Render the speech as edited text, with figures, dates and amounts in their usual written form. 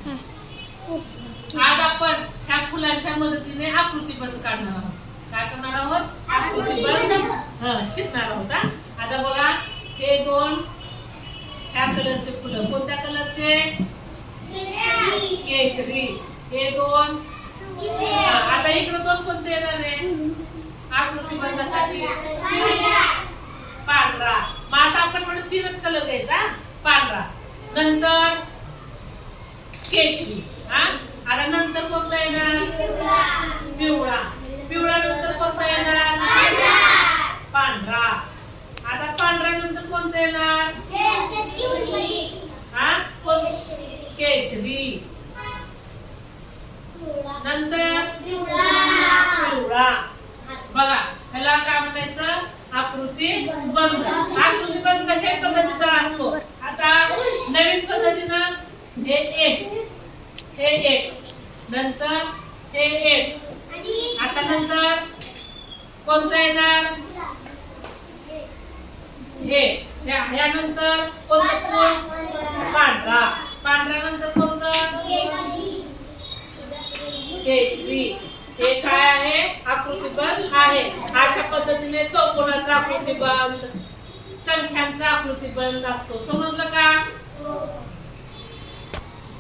आज आपण ह्या फुलांच्या मदतीने आकृतीबंध काढणार आहोत. काय करणार आहोत? आकृतीबंध शिकणार आहोत. आता बघा, हे दोन ह्या कलरचे फुलं कोणत्या कलरचे? केशरी. हे दोन. आता इकडे दोन कोणते येणार आहे आकृतीबंधासाठी? पांढरा. मग आता आपण म्हणून तीनच कलर घ्यायचा. पांढरा, नंतर केशरी. आता नंतर कोणता येणार? पिवळा. पिवळा नंतर कोणता येणार? पांढरा. आता पांढरा नंतर कोणता येणार? केशरी. नंतर पिवळा. बघा, ह्याला काय म्हणायचं? आकृतीबंध. आकृतीबंध कशा पद्धतीचा असतो? आता नवीन पद्धतीनं हे एक, हे एक, नंतर हे एक. आता नंतर कोणतं येणार? हे. यानंतर कोणतं? पांढरा. पांढरा नंतर कोणतं? केशरी. हे काय आहे? आकृतीबंध आहे. अशा पद्धतीने चौकोनाचा आकृतीबंध, संख्यांचा आकृतीबंध असतो. समजलं का?